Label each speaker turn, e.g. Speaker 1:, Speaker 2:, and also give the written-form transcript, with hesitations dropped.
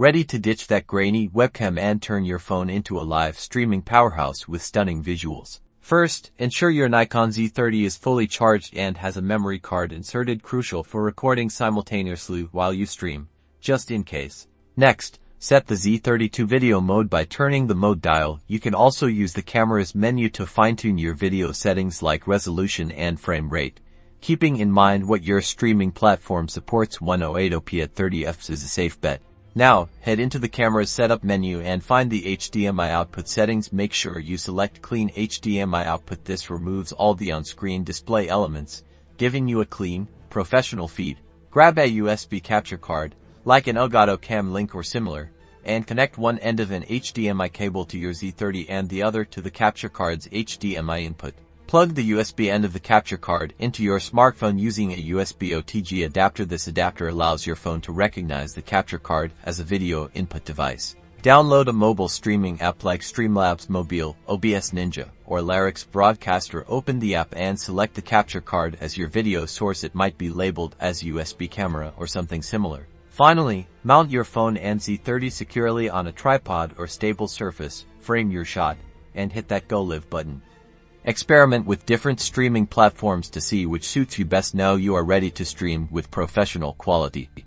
Speaker 1: Ready to ditch that grainy webcam and turn your phone into a live streaming powerhouse with stunning visuals. First, ensure your Nikon Z30 is fully charged and has a memory card inserted, crucial for recording simultaneously while you stream, just in case. Next, set the Z30 to video mode by turning the mode dial. You can also use the camera's menu to fine-tune your video settings like resolution and frame rate. Keeping in mind what your streaming platform supports, 1080p at 30 fps is a safe bet. Now, head into the camera's setup menu and find the HDMI output settings. Make sure you select clean HDMI output. This removes all the on-screen display elements, giving you a clean, professional feed. Grab a USB capture card, like an Elgato Cam Link or similar, and connect one end of an HDMI cable to your Z30 and the other to the capture card's HDMI input. Plug the USB end of the capture card into your smartphone using a USB OTG adapter. This adapter allows your phone to recognize the capture card as a video input device. Download a mobile streaming app like Streamlabs Mobile, OBS Ninja, or Larix Broadcaster. Open the app and select the capture card as your video source. It might be labeled as USB camera or something similar. Finally, mount your phone and Z30 securely on a tripod or stable surface, frame your shot, and hit that Go Live button. Experiment with different streaming platforms to see which suits you best. Now you are ready to stream with professional quality.